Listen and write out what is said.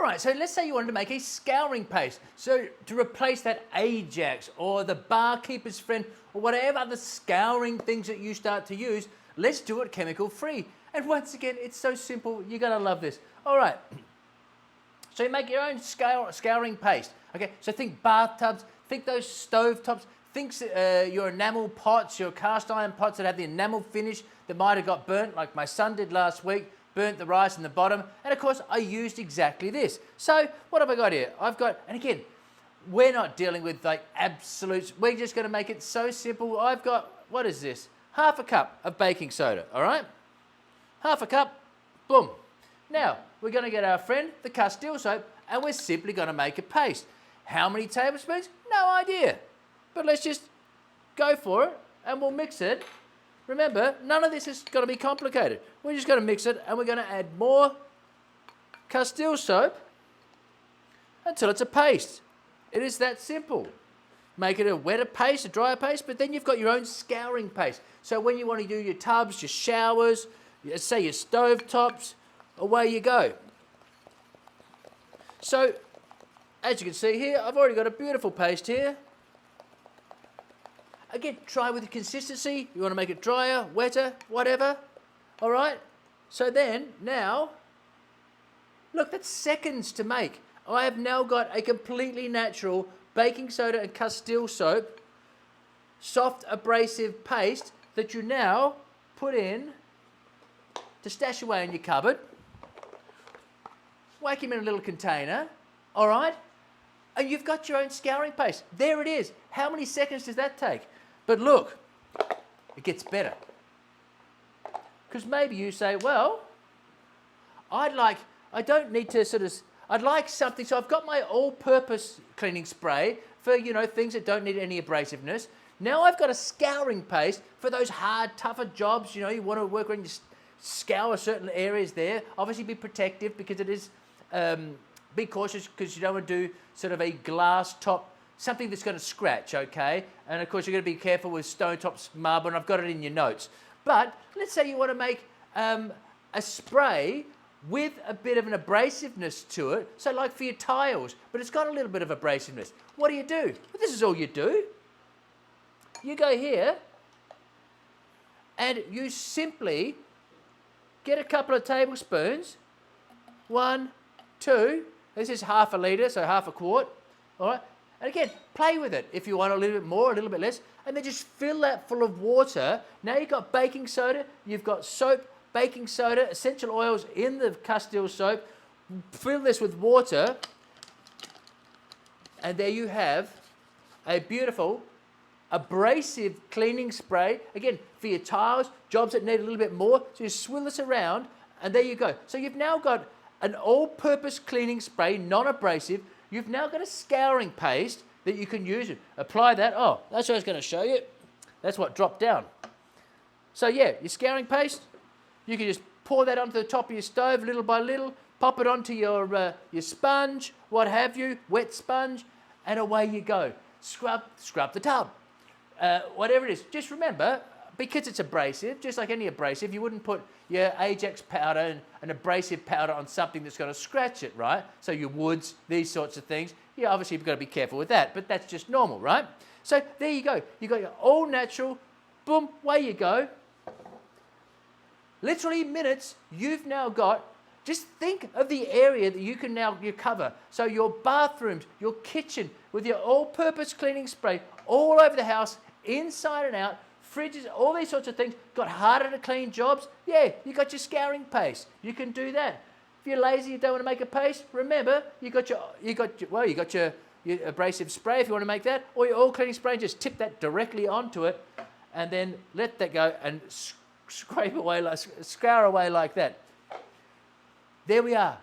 All right, so let's say you wanted to make a scouring paste. So to replace that Ajax or the barkeeper's friend or whatever other scouring things that you start to use, let's do it chemical free. And once again, it's so simple. You're going to love this. All right. So you make your own scouring paste. Okay, so think bathtubs, think those stove tops, think your enamel pots, your cast iron pots that have the enamel finish that might have got burnt, like my son did last week, burnt the rice in the bottom. And of course, I used exactly this. So what have I got here? I've got, and again, we're not dealing with like absolutes. We're just going to make it so simple. I've got, what is this? Half a cup of baking soda, all right? Half a cup, boom. Now, we're going to get our friend, the Castile soap, and we're simply going to make a paste. How many tablespoons? No idea. But let's just go for it, and we'll mix it. Remember, none of this is going to be complicated. We're just going to mix it, and we're going to add more Castile soap until it's a paste. It is that simple. Make it a wetter paste, a drier paste, but then you've got your own scouring paste. So when you want to do your tubs, your showers, say your stove tops, away you go. So, as you can see here, I've already got a beautiful paste here. Again, try with the consistency. You want to make it drier, wetter, whatever. All right? So then, now, look, that's seconds to make. I have now got a completely natural baking soda and Castile soap, soft abrasive paste that you now put in to stash away in your cupboard. Whack him in a little container, all right? And you've got your own scouring paste. There it is. How many seconds does that take? But look, it gets better. Because maybe you say, well, I'd like something, so I've got my all-purpose cleaning spray for, things that don't need any abrasiveness. Now I've got a scouring paste for those hard, tougher jobs, you want to work around your scour certain areas there. Obviously be protective because it is, be cautious because you don't want to do sort of a glass top, something that's going to scratch, okay? And of course you're going to be careful with stone tops, marble, and I've got it in your notes. But let's say you want to make a spray with a bit of an abrasiveness to it, so like for your tiles, but it's got a little bit of abrasiveness. What do? Well, this is all you do. You go here and you simply get a couple of tablespoons, 1, 2, this is half a litre, so half a quart, all right? And again, play with it if you want a little bit more, a little bit less, and then just fill that full of water. Now you've got baking soda, you've got soap, baking soda, essential oils in the Castile soap. Fill this with water, and there you have a beautiful abrasive cleaning spray. Again, for your tiles, jobs that need a little bit more. So you swirl this around, and there you go. So you've now got an all-purpose cleaning spray, non-abrasive. You've now got a scouring paste that you can use. Apply that. Oh, that's what I was going to show you. That's what dropped down. So yeah, your scouring paste, you can just pour that onto the top of your stove little by little, pop it onto your sponge, what have you, wet sponge, and away you go. Scrub the tub. Whatever it is. Just remember, because it's abrasive, just like any abrasive, you wouldn't put your Ajax powder and an abrasive powder on something that's going to scratch it, right? So your woods, these sorts of things. Yeah, obviously you've got to be careful with that, but that's just normal, right? So there you go. You've got your all natural, boom, away you go. Literally minutes, you've now got, just think of the area that you can now cover. So your bathrooms, your kitchen, with your all-purpose cleaning spray all over the house, inside and out, fridges, all these sorts of things. Got harder to clean jobs? Yeah, you got your scouring paste. You can do that. If you're lazy, you don't want to make a paste, remember, you got your abrasive spray if you want to make that, or your all cleaning spray, just tip that directly onto it, and then let that go and scour away like that. There we are.